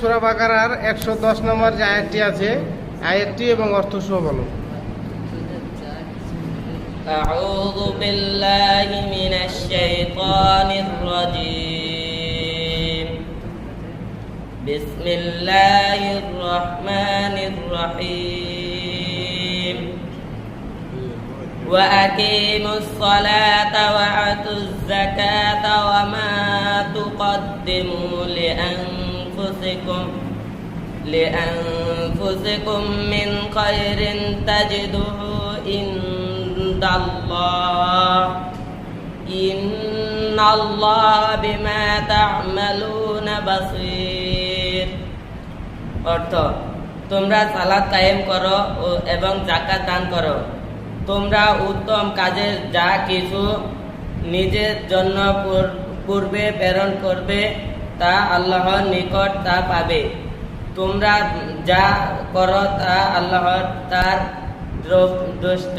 সূরা বাকারার 110 নম্বর যে আয়াতটি আছে, আয়াতটি এবং অর্থ সহ বলো। আউযু বিল্লাহি মিনাশ শাইতানির রাজীম। বিসমিল্লাহির রহমানির রহিম। وأقيموا الصلاة وآتوا الزكاة وما تقدموا لأنفسكم من خير تجدوه عند الله إن الله بما تعملون بصير। অর্থ, তোমরা সালাত কায়েম করো এবং যাকাত দান করো। তোমরা উত্তম কাজের যা কিছু নিজের জন্য পূর্বে প্রেরণ করবে তা আল্লাহর নিকট তা পাবে। তোমরা যা করো তা আল্লাহর তার দ্রষ্ট।